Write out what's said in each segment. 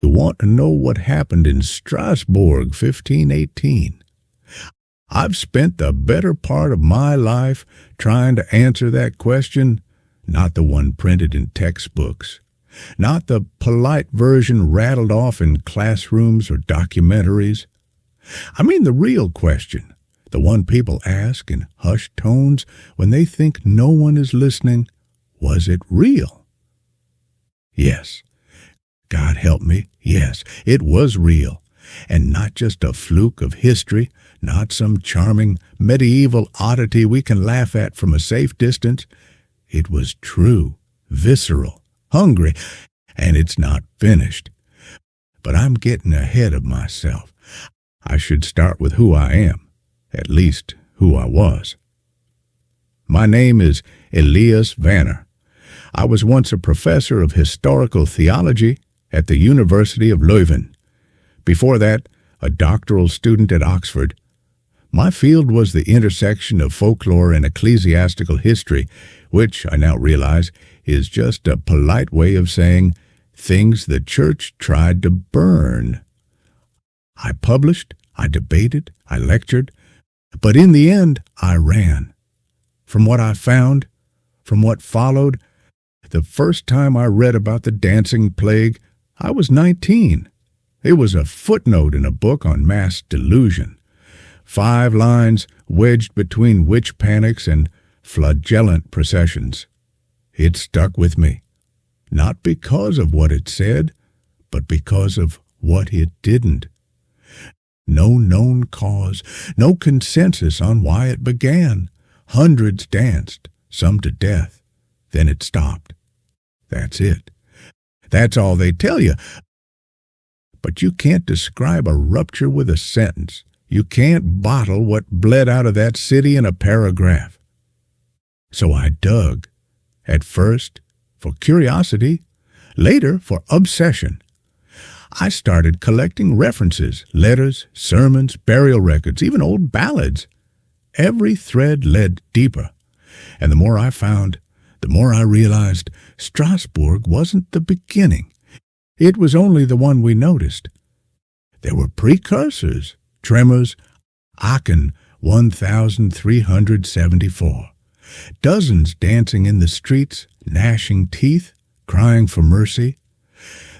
want to know what happened in Strasbourg, 1518. I've spent the better part of my life trying to answer that question, not the one printed in textbooks, not the polite version rattled off in classrooms or documentaries. I mean the real question, the one people ask in hushed tones when they think no one is listening. Was it real? Yes. God help me. Yes, it was real. And not just a fluke of history, not some charming medieval oddity we can laugh at from a safe distance. It was true, visceral, hungry, and it's not finished. But I'm getting ahead of myself. I should start with who I am, at least who I was. My name is Elias Vanner. I was once a professor of historical theology at the University of Leuven. Before that, a doctoral student at Oxford. My field was the intersection of folklore and ecclesiastical history, which, I now realize, is just a polite way of saying things the church tried to burn. I published, I debated, I lectured, but in the end, I ran. From what I found, from what followed, the first time I read about the dancing plague, I was 19. It was a footnote in a book on mass delusion. 5 lines wedged between witch panics and flagellant processions. It stuck with me, not because of what it said, but because of what it didn't. No known cause, no consensus on why it began. Hundreds danced, some to death. Then it stopped. That's it. That's all they tell you. But you can't describe a rupture with a sentence. You can't bottle what bled out of that city in a paragraph. So I dug. At first, for curiosity. Later, for obsession. I started collecting references, letters, sermons, burial records, even old ballads. Every thread led deeper. And the more I found, the more I realized Strasbourg wasn't the beginning. It was only the one we noticed. There were precursors, tremors, Aachen 1374. Dozens dancing in the streets, gnashing teeth, crying for mercy.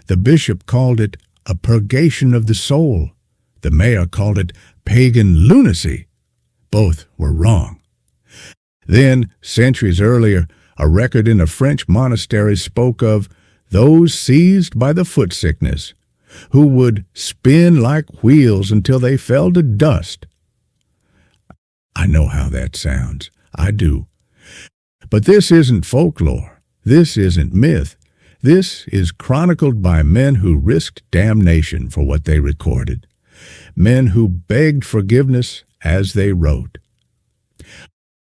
The bishop called it a purgation of the soul. The mayor called it pagan lunacy. Both were wrong. Then, centuries earlier, a record in a French monastery spoke of those seized by the foot sickness, who would spin like wheels until they fell to dust. I know how that sounds. I do. But this isn't folklore. This isn't myth. This is chronicled by men who risked damnation for what they recorded. Men who begged forgiveness as they wrote.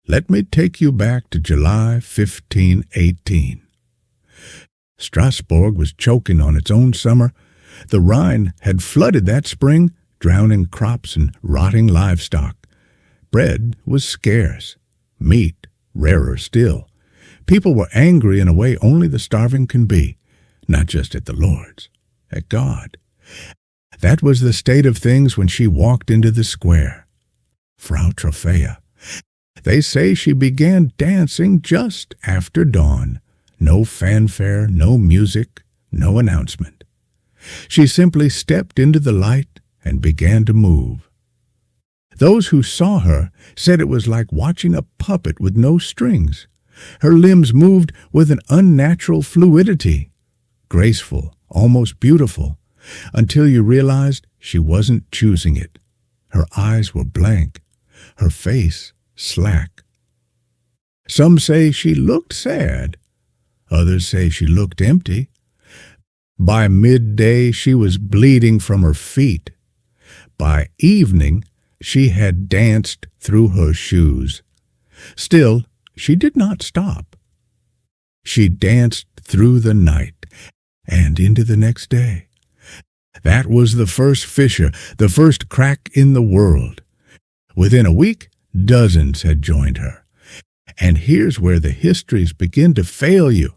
Let me take you back to July 1518. Strasbourg was choking on its own summer. The Rhine had flooded that spring, drowning crops and rotting livestock. Bread was scarce, meat rarer still. People were angry in a way only the starving can be, not just at the Lord's, at God. That was the state of things when she walked into the square. Frau Trophäa. They say she began dancing just after dawn. No fanfare, no music, no announcement. She simply stepped into the light and began to move. Those who saw her said it was like watching a puppet with no strings. Her limbs moved with an unnatural fluidity, graceful, almost beautiful, until you realized she wasn't choosing it. Her eyes were blank, her face slack. Some say she looked sad. Others say she looked empty. By midday, she was bleeding from her feet. By evening, she had danced through her shoes. Still, she did not stop. She danced through the night and into the next day. That was the first fissure, the first crack in the world. Within a week, dozens had joined her. And here's where the histories begin to fail you.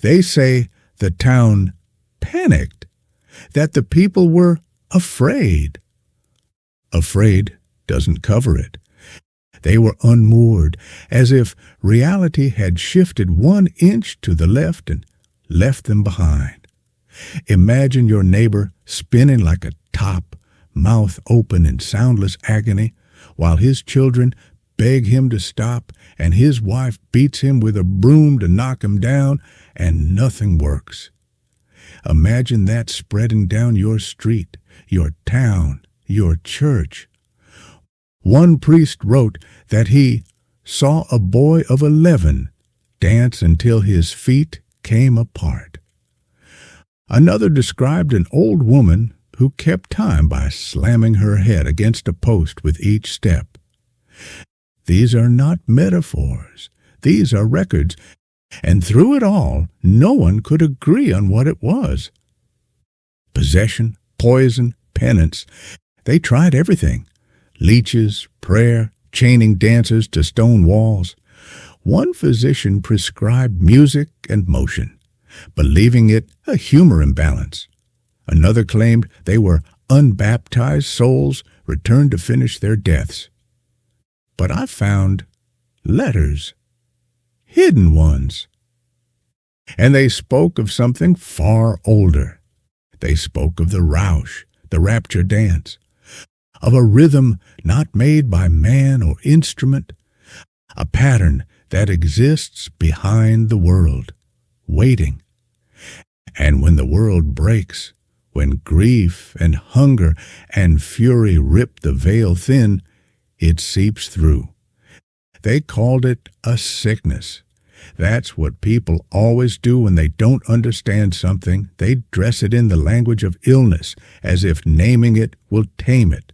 They say the town panicked. that the people were afraid. Afraid doesn't cover it. They were unmoored, as if reality had shifted 1 inch to the left and left them behind. Imagine your neighbor spinning like a top, mouth open in soundless agony, while his children beg him to stop, and his wife beats him with a broom to knock him down, and nothing works. Imagine that spreading down your street, your town, your church. One priest wrote that he saw a boy of 11 dance until his feet came apart. Another described an old woman who kept time by slamming her head against a post with each step. These are not metaphors. These are records. And through it all, no one could agree on what it was. Possession, poison, penance. They tried everything. Leeches, prayer, chaining dancers to stone walls. One physician prescribed music and motion, believing it a humor imbalance. Another claimed they were unbaptized souls returned to finish their deaths. But I found letters, hidden ones. And they spoke of something far older. They spoke of the Rausch, the rapture dance, of a rhythm not made by man or instrument, a pattern that exists behind the world, waiting. And when the world breaks, when grief and hunger and fury rip the veil thin, it seeps through. They called it a sickness. That's what people always do when they don't understand something. They dress it in the language of illness, as if naming it will tame it.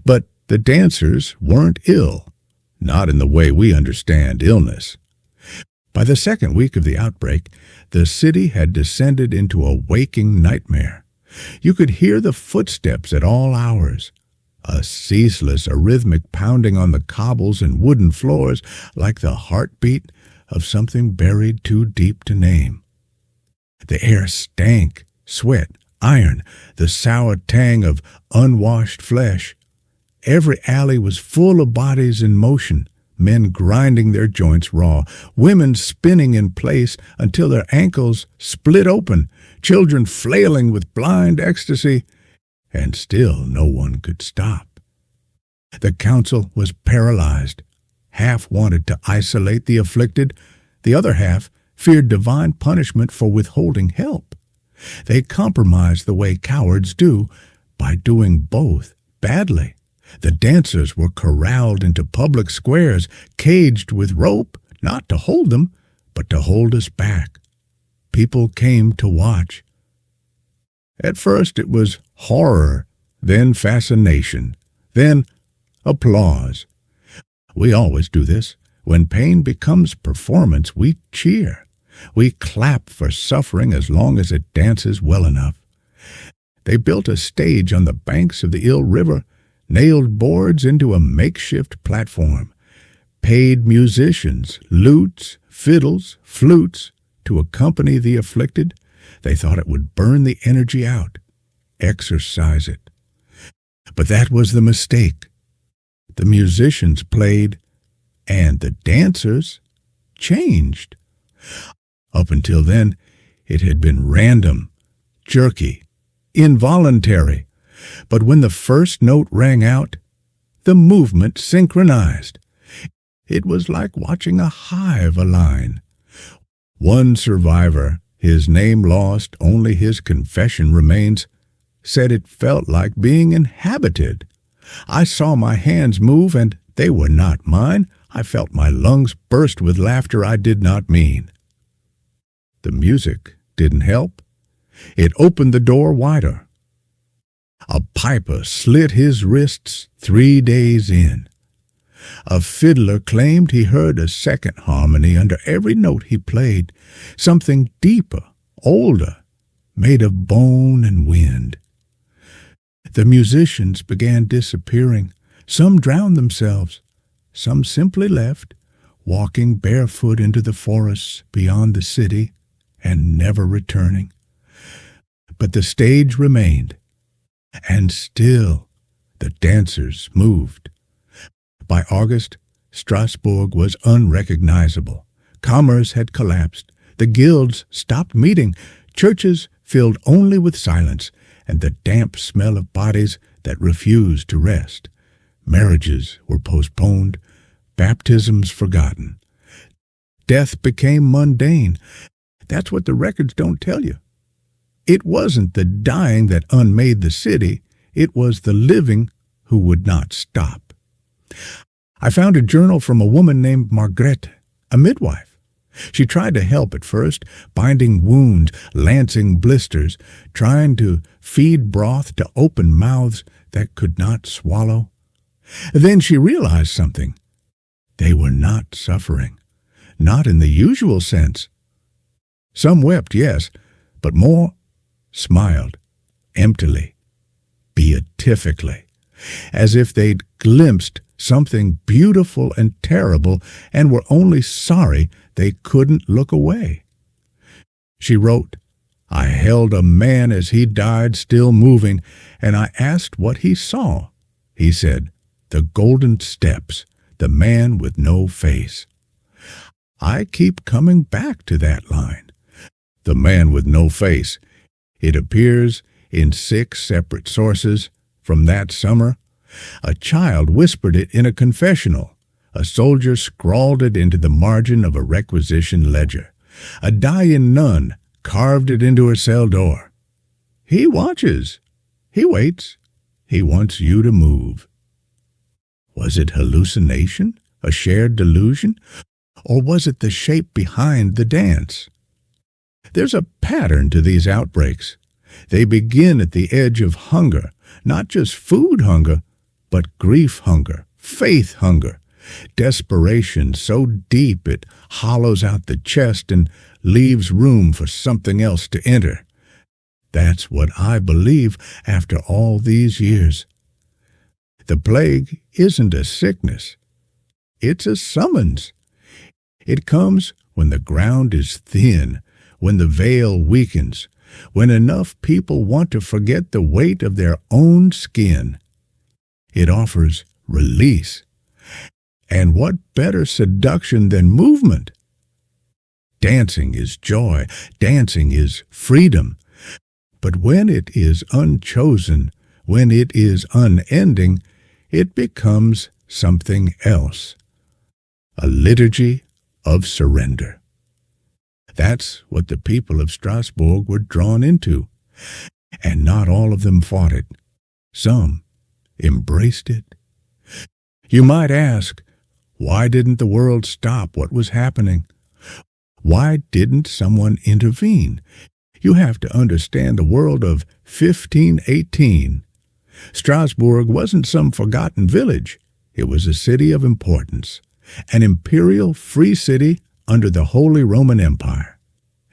But the dancers weren't ill, not in the way we understand illness. By the second week of the outbreak, the city had descended into a waking nightmare. You could hear the footsteps at all hours, a ceaseless arrhythmic pounding on the cobbles and wooden floors like the heartbeat of something buried too deep to name. The air stank, sweat, iron, the sour tang of unwashed flesh. Every alley was full of bodies in motion, men grinding their joints raw, women spinning in place until their ankles split open, children flailing with blind ecstasy, and still no one could stop. The council was paralyzed. Half wanted to isolate the afflicted, the other half feared divine punishment for withholding help. They compromised the way cowards do, by doing both badly. The dancers were corralled into public squares, caged with rope, not to hold them, but to hold us back. People came to watch. At first it was horror, then fascination, then applause. We always do this. When pain becomes performance, we cheer. We clap for suffering as long as it dances well enough. They built a stage on the banks of the Ill River, nailed boards into a makeshift platform, paid musicians, lutes, fiddles, flutes, to accompany the afflicted. They thought it would burn the energy out, exorcise it. But that was the mistake. The musicians played, and the dancers changed. Up until then, it had been random, jerky, involuntary. But when the first note rang out, the movement synchronized. It was like watching a hive align. One survivor, his name lost, only his confession remains, said it felt like being inhabited. I saw my hands move, and they were not mine. I felt my lungs burst with laughter I did not mean. The music didn't help. It opened the door wider. A piper slit his wrists 3 days in. A fiddler claimed he heard a second harmony under every note he played, something deeper, older, made of bone and wind. The musicians began disappearing. Some drowned themselves. Some simply left, walking barefoot into the forests beyond the city and never returning. But the stage remained, and still the dancers moved. By August, Strasbourg was unrecognizable. Commerce had collapsed. The guilds stopped meeting. Churches filled only with silence and the damp smell of bodies that refused to rest. Marriages were postponed, baptisms forgotten. Death became mundane. That's what the records don't tell you. It wasn't the dying that unmade the city. It was the living who would not stop. I found a journal from a woman named Margrethe, a midwife. She tried to help at first, binding wounds, lancing blisters, trying to feed broth to open mouths that could not swallow. Then she realized something. They were not suffering, not in the usual sense. Some wept, yes, but more smiled, emptily, beatifically, as if they'd glimpsed something beautiful and terrible and were only sorry they couldn't look away. She wrote, "I held a man as he died still moving, and I asked what he saw. He said, 'The golden steps, the man with no face.'" I keep coming back to that line. The man with no face. It appears in 6 separate sources from that summer. A child whispered it in a confessional. A soldier scrawled it into the margin of a requisition ledger. A dying nun carved it into her cell door. He watches. He waits. He wants you to move. Was it hallucination? A shared delusion? Or was it the shape behind the dance? There's a pattern to these outbreaks. They begin at the edge of hunger, not just food hunger, but grief hunger, faith hunger, desperation so deep it hollows out the chest and leaves room for something else to enter. That's what I believe after all these years. The plague isn't a sickness. It's a summons. It comes when the ground is thin, when the veil weakens, when enough people want to forget the weight of their own skin. It offers release. And what better seduction than movement? Dancing is joy. Dancing is freedom. But when it is unchosen, when it is unending, it becomes something else. A liturgy of surrender. That's what the people of Strasbourg were drawn into. And not all of them fought it. Some embraced it. You might ask, why didn't the world stop what was happening? Why didn't someone intervene? You have to understand the world of 1518. Strasbourg wasn't some forgotten village. It was a city of importance, an imperial free city under the Holy Roman Empire.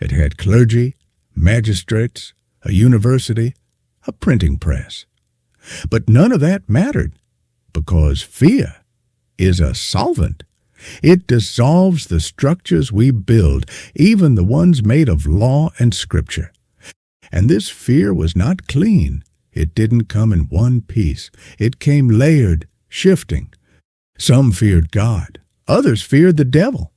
It had clergy, magistrates, a university, a printing press. But none of that mattered, because fear is a solvent. It dissolves the structures we build, even the ones made of law and scripture. And this fear was not clean. It didn't come in one piece. It came layered, shifting. Some feared God. Others feared the devil.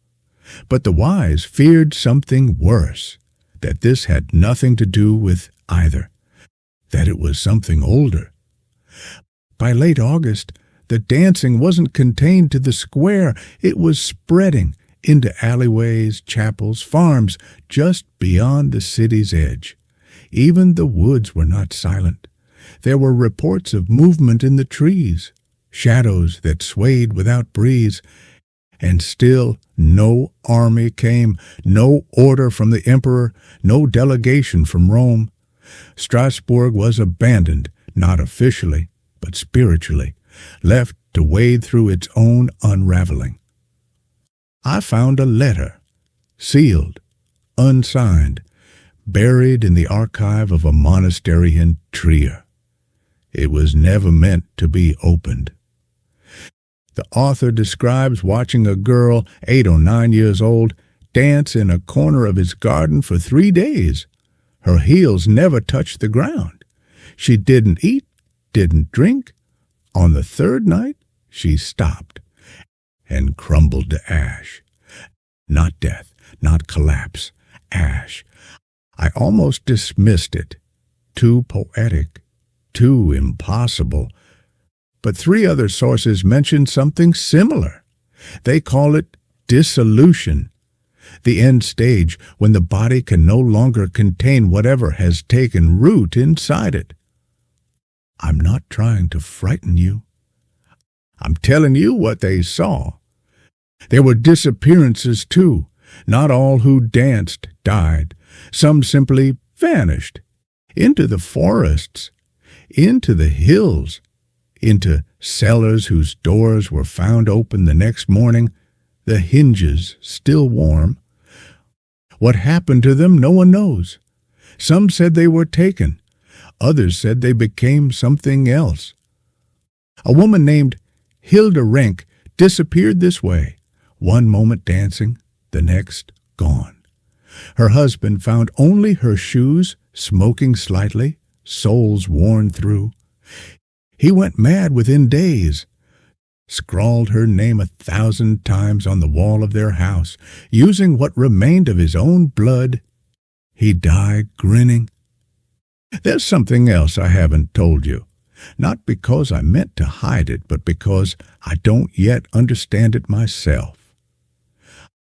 But the wise feared something worse, that this had nothing to do with either, that it was something older. By late August, the dancing wasn't contained to the square. It was spreading into alleyways, chapels, farms, just beyond the city's edge. Even the woods were not silent. There were reports of movement in the trees, shadows that swayed without breeze, and still no army came, no order from the emperor, no delegation from Rome. Strasbourg was abandoned, not officially, but spiritually, left to wade through its own unraveling. I found a letter, sealed, unsigned, buried in the archive of a monastery in Trier. It was never meant to be opened. The author describes watching a girl, 8 or 9 years old, dance in a corner of his garden for 3 days. Her heels never touched the ground. She didn't eat, didn't drink. On the third night, she stopped and crumbled to ash. Not death, not collapse, ash. I almost dismissed it. Too poetic, too impossible. But 3 other sources mention something similar. They call it dissolution, the end stage when the body can no longer contain whatever has taken root inside it. I'm not trying to frighten you. I'm telling you what they saw. There were disappearances too. Not all who danced died. Some simply vanished into the forests, into the hills, into cellars whose doors were found open the next morning, the hinges still warm. What happened to them, no one knows. Some said they were taken. Others said they became something else. A woman named Hilda Renk disappeared this way, one moment dancing, the next gone. Her husband found only her shoes, smoking slightly, soles worn through. He went mad within days, scrawled her name 1,000 times on the wall of their house, using what remained of his own blood. He died grinning. There's something else I haven't told you, not because I meant to hide it, but because I don't yet understand it myself.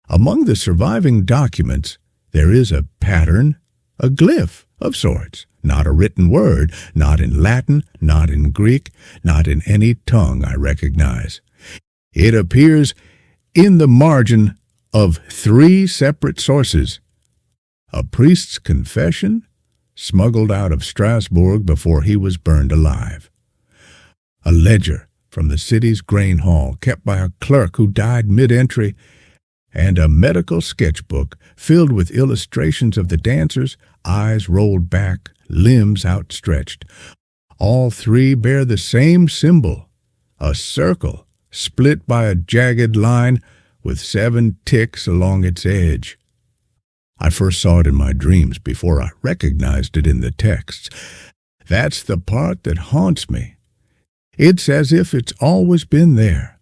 Among the surviving documents, there is a pattern, a glyph of sorts, not a written word, not in Latin, not in Greek, not in any tongue I recognize. It appears in the margin of 3 separate sources. A priest's confession, smuggled out of Strasbourg before he was burned alive. A ledger from the city's grain hall kept by a clerk who died mid-entry, and a medical sketchbook filled with illustrations of the dancers, eyes rolled back, limbs outstretched. All 3 bear the same symbol, a circle split by a jagged line with 7 ticks along its edge. I first saw it in my dreams before I recognized it in the texts. That's the part that haunts me. It's as if it's always been there,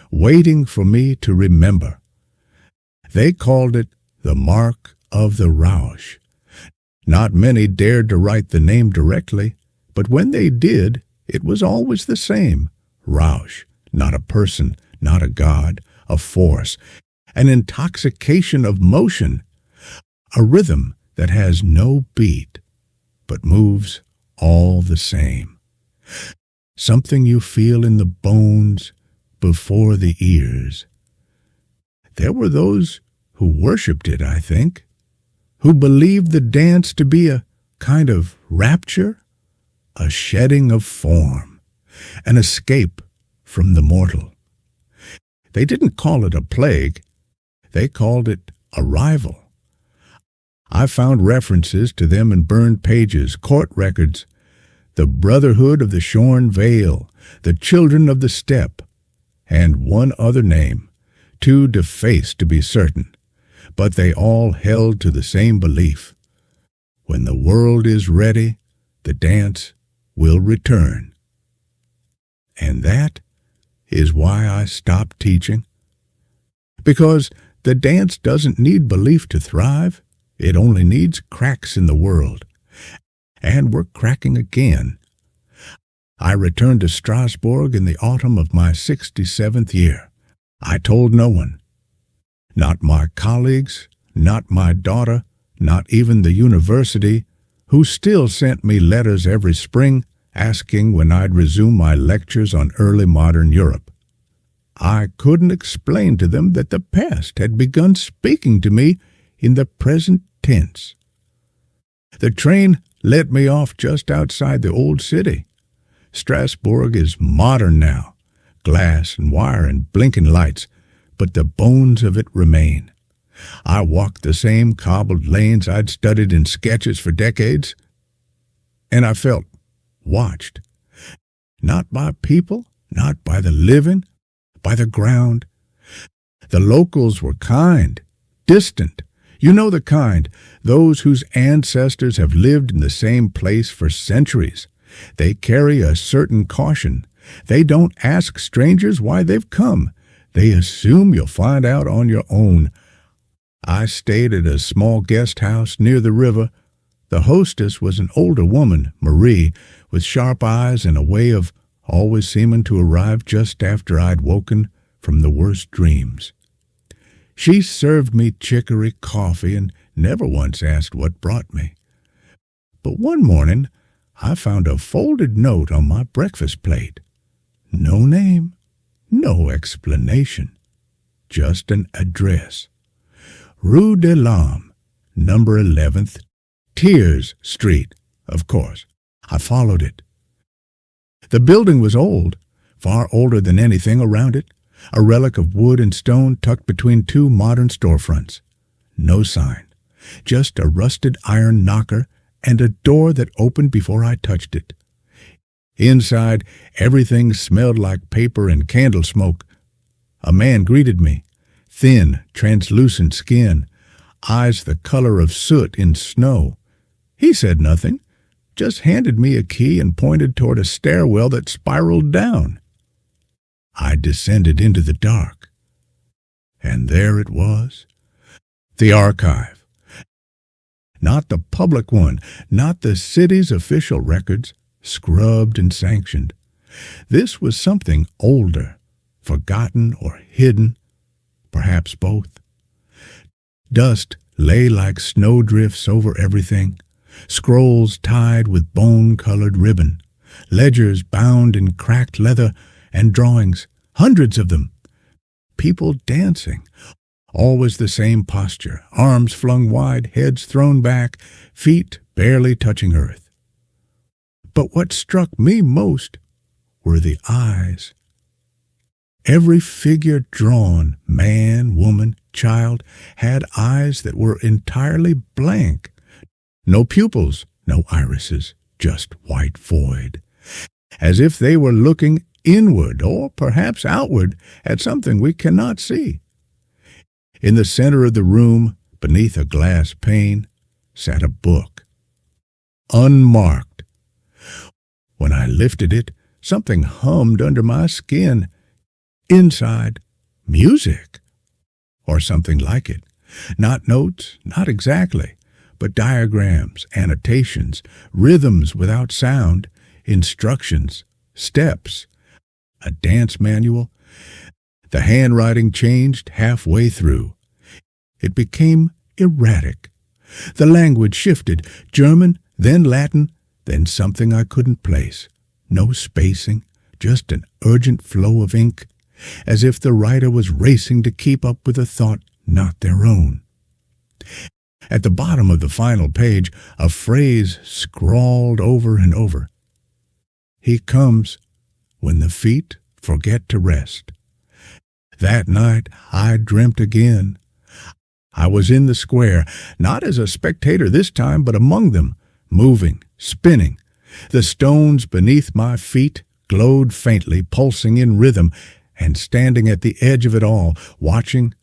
waiting for me to remember. They called it the Mark of the Rausch. Not many dared to write the name directly, but when they did, it was always the same. Rausch, not a person, not a god, a force, an intoxication of motion, a rhythm that has no beat, but moves all the same. Something you feel in the bones before the ears. There were those who worshipped it, I think, who believed the dance to be a kind of rapture, a shedding of form, an escape from the mortal. They didn't call it a plague. They called it arrival. I found references to them in burned pages, court records, the Brotherhood of the Shorn Veil, the Children of the Steppe, and one other name, too defaced to be certain, but they all held to the same belief. When the world is ready, the dance will return. And that is why I stopped teaching. Because the dance doesn't need belief to thrive. It only needs cracks in the world. And we're cracking again. I returned to Strasbourg in the autumn of my 67th year. I told no one. Not my colleagues, not my daughter, not even the university, who still sent me letters every spring asking when I'd resume my lectures on early modern Europe. I couldn't explain to them that the past had begun speaking to me in the present tense. The train let me off just outside the old city. Strasbourg is modern now, glass and wire and blinking lights, but the bones of it remain. I walked the same cobbled lanes I'd studied in sketches for decades, and I felt watched. Not by people, not by the living, by the ground. The locals were kind, distant, You know the kind, those whose ancestors have lived in the same place for centuries. They carry a certain caution. They don't ask strangers why they've come. They assume you'll find out on your own. I stayed at a small guest house near the river. The hostess was an older woman, Marie, with sharp eyes and a way of always seeming to arrive just after I'd woken from the worst dreams. She served me chicory coffee and never once asked what brought me. But one morning, I found a folded note on my breakfast plate. No name, no explanation, just an address. Rue de l'Homme, number 11th, Thiers Street, of course. I followed it. The building was old, far older than anything around it, a relic of wood and stone tucked between two modern storefronts. No sign, just a rusted iron knocker and a door that opened before I touched it. Inside, everything smelled like paper and candle smoke. A man greeted me, thin, translucent skin, eyes the color of soot in snow. He said nothing, just handed me a key and pointed toward a stairwell that spiraled down. I descended into the dark, and there it was, the archive. Not the public one, not the city's official records, scrubbed and sanctioned. This was something older, forgotten or hidden, perhaps both. Dust lay like snowdrifts over everything, scrolls tied with bone-colored ribbon, ledgers bound in cracked leather, and drawings, hundreds of them. People dancing, always the same posture, arms flung wide, heads thrown back, feet barely touching earth. But what struck me most were the eyes. Every figure drawn, man, woman, child, had eyes that were entirely blank. No pupils, no irises, just white void, as if they were looking inward or perhaps outward at something we cannot see. In the center of the room, beneath a glass pane, sat a book, unmarked. When I lifted it, something hummed under my skin. Inside, music, or something like it. Not notes, not exactly, but diagrams, annotations, rhythms without sound, instructions, steps, a dance manual. The handwriting changed halfway through. It became erratic. The language shifted, German, then Latin, then something I couldn't place. No spacing, just an urgent flow of ink, as if the writer was racing to keep up with a thought not their own. At the bottom of the final page, a phrase scrawled over and over. He comes when the feet forget to rest. That night I dreamt again. I was in the square, not as a spectator this time, but among them, moving, spinning. The stones beneath my feet glowed faintly, pulsing in rhythm, and standing at the edge of it all, watching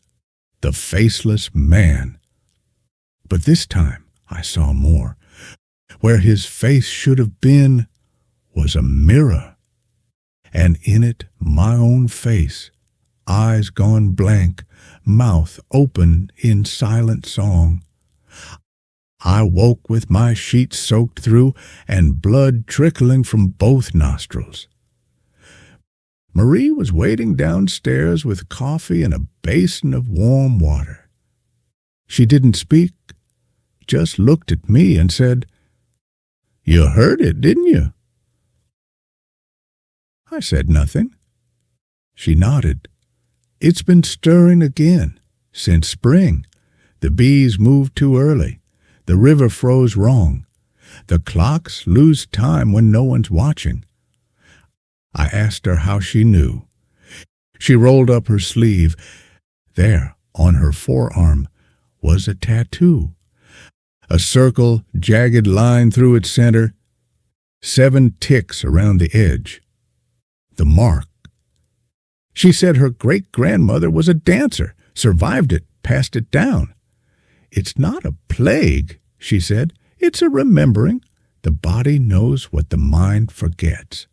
the faceless man. But this time I saw more. Where his face should have been was a mirror, and in it my own face, eyes gone blank, mouth open in silent song. I woke with my sheets soaked through and blood trickling from both nostrils. Marie was waiting downstairs with coffee and a basin of warm water. She didn't speak, just looked at me and said, "You heard it, didn't you?" I said nothing. She nodded. "It's been stirring again, since spring. The bees moved too early. The river froze wrong. The clocks lose time when no one's watching." I asked her how she knew. She rolled up her sleeve. There, on her forearm, was a tattoo. A circle, jagged line through its center, 7 ticks around the edge. The mark. She said her great-grandmother was a dancer, survived it, passed it down. "It's not a plague," she said. "It's a remembering. The body knows what the mind forgets.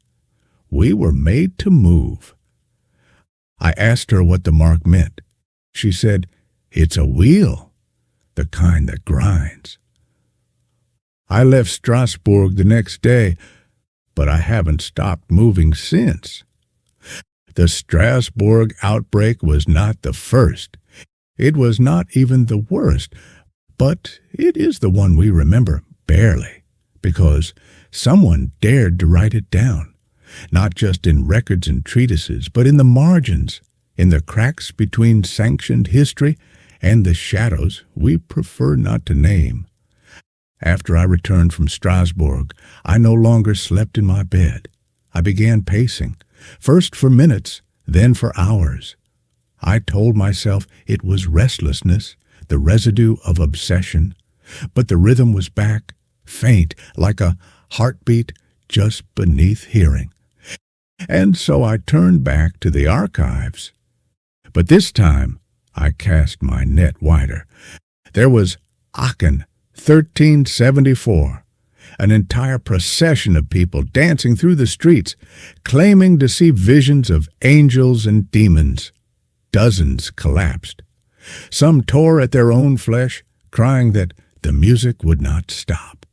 We were made to move." I asked her what the mark meant. She said, "It's a wheel, the kind that grinds." I left Strasbourg the next day, but I haven't stopped moving since. The Strasbourg outbreak was not the first. It was not even the worst, but it is the one we remember barely, because someone dared to write it down, not just in records and treatises, but in the margins, in the cracks between sanctioned history and the shadows we prefer not to name. After I returned from Strasbourg, I no longer slept in my bed. I began pacing, first for minutes, then for hours. I told myself it was restlessness, the residue of obsession, but the rhythm was back, faint, like a heartbeat just beneath hearing. And so I turned back to the archives. But this time I cast my net wider. There was Aachen, 1374, an entire procession of people dancing through the streets, claiming to see visions of angels and demons. Dozens collapsed. Some tore at their own flesh, crying that the music would not stop.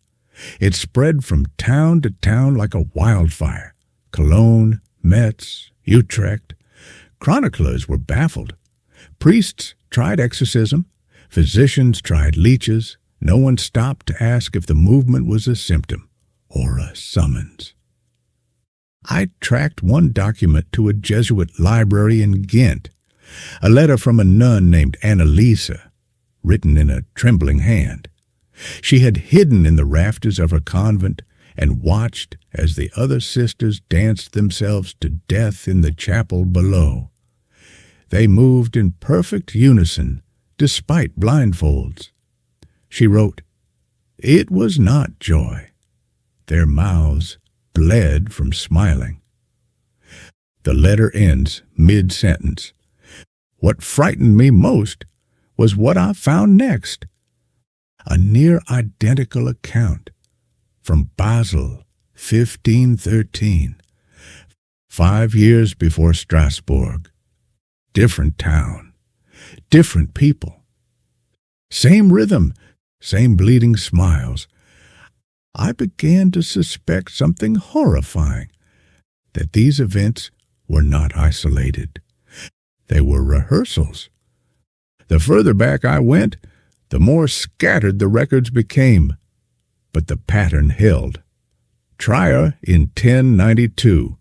It spread from town to town like a wildfire. Cologne, Metz, Utrecht. Chroniclers were baffled. Priests tried exorcism. Physicians tried leeches. No one stopped to ask if the movement was a symptom or a summons. I tracked one document to a Jesuit library in Ghent, a letter from a nun named Annalisa, written in a trembling hand. She had hidden in the rafters of her convent and watched as the other sisters danced themselves to death in the chapel below. They moved in perfect unison, despite blindfolds. She wrote, "It was not joy. Their mouths bled from smiling." The letter ends mid-sentence. What frightened me most was what I found next. A near-identical account from Basel, 1513, 5 years before Strasbourg. Different town, different people. Same rhythm, same bleeding smiles. I began to suspect something horrifying, that these events were not isolated. They were rehearsals. The further back I went, the more scattered the records became, but the pattern held. Trier in 1092,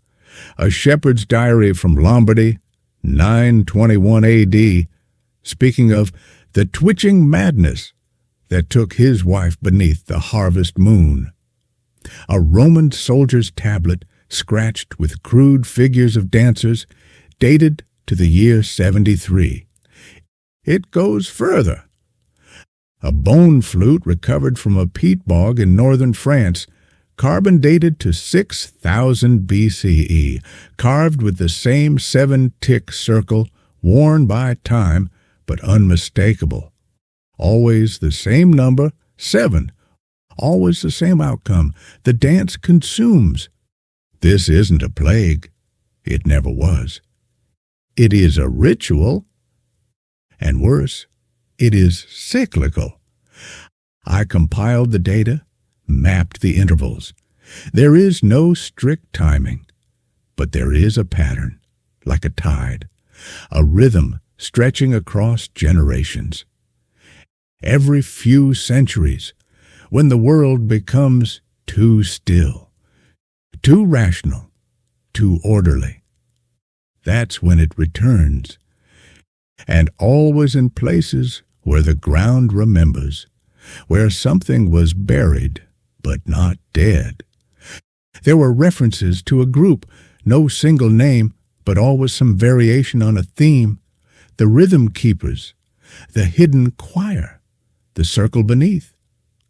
a shepherd's diary from Lombardy, 921 A.D., speaking of the twitching madness that took his wife beneath the harvest moon. A Roman soldier's tablet, scratched with crude figures of dancers, dated to the year 73. It goes further. A bone flute recovered from a peat bog in northern France, carbon dated to 6000 BCE, carved with the same 7-tick circle, worn by time, but unmistakable. Always the same number, 7. Always the same outcome. The dance consumes. This isn't a plague. It never was. It is a ritual, and worse, it is cyclical. I compiled the data, mapped the intervals. There is no strict timing, but there is a pattern, like a tide, a rhythm stretching across generations. Every few centuries, when the world becomes too still, too rational, too orderly, that's when it returns, and always in places where the ground remembers, where something was buried but not dead. There were references to a group, no single name, but always some variation on a theme. The rhythm keepers, the hidden choir, the circle beneath.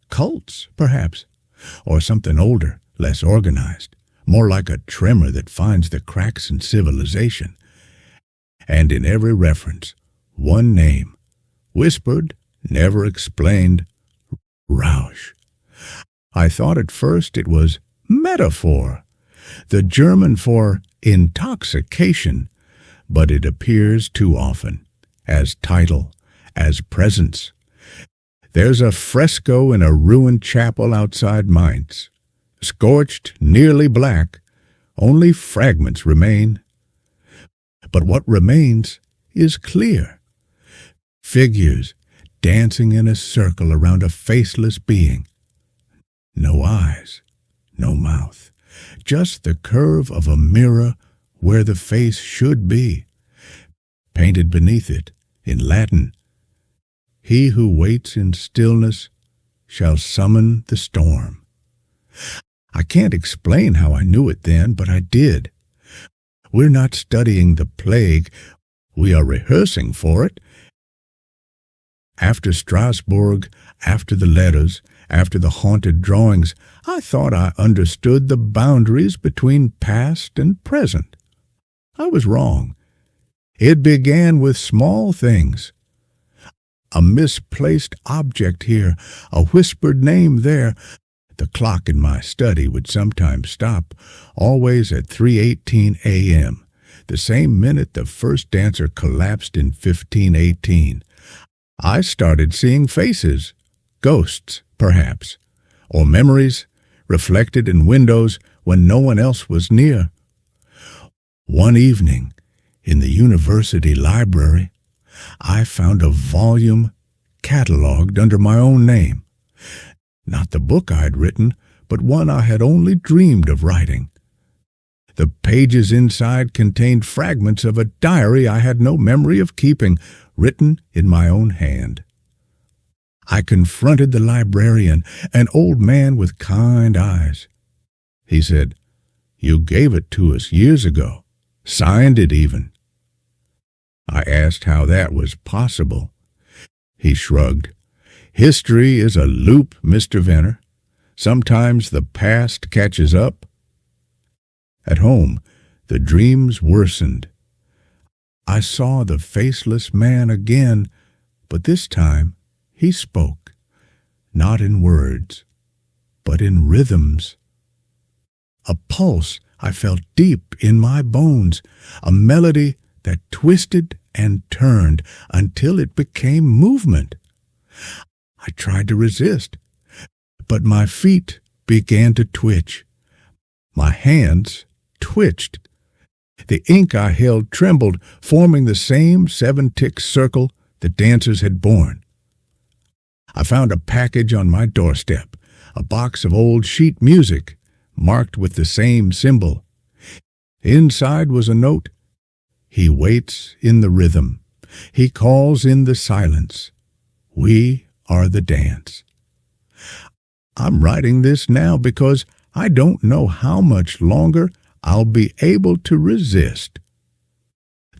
Cults, perhaps, or something older, less organized, more like a tremor that finds the cracks in civilization. And in every reference, one name, whispered, never explained Rausch. I thought at first it was metaphor, the German for intoxication, but it appears too often as title, as presence. There's a fresco in a ruined chapel outside Mainz, scorched nearly black. Only fragments remain. But what remains is clear. Figures dancing in a circle around a faceless being. No eyes, no mouth, just the curve of a mirror where the face should be. Painted beneath it, in Latin, "He who waits in stillness shall summon the storm." I can't explain how I knew it then, but I did. We're not studying the plague, we are rehearsing for it. After Strasbourg, after the letters, after the haunted drawings, I thought I understood the boundaries between past and present. I was wrong. It began with small things. A misplaced object here, a whispered name there. The clock in my study would sometimes stop, always at 3:18 a.m., the same minute the first dancer collapsed in 1518. I started seeing faces, ghosts, perhaps, or memories reflected in windows when no one else was near. One evening, in the university library, I found a volume catalogued under my own name. Not the book I'd written, but one I had only dreamed of writing. The pages inside contained fragments of a diary I had no memory of keeping, written in my own hand. I confronted the librarian, an old man with kind eyes. He said, "You gave it to us years ago, signed it even." I asked how that was possible. He shrugged. "History is a loop, Mr. Venner. Sometimes the past catches up." At home, the dreams worsened. I saw the faceless man again, but this time he spoke, not in words, but in rhythms. A pulse I felt deep in my bones, a melody that twisted and turned until it became movement. I tried to resist, but my feet began to twitch. My hands twitched. The ink I held trembled, forming the same 7-tick circle the dancers had borne. I found a package on my doorstep, a box of old sheet music, marked with the same symbol. Inside was a note. "He waits in the rhythm. He calls in the silence. We are the dance." I'm writing this now because I don't know how much longer I'll be able to resist.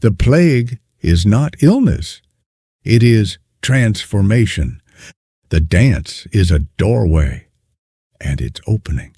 The plague is not illness. It is transformation. The dance is a doorway, and it's opening.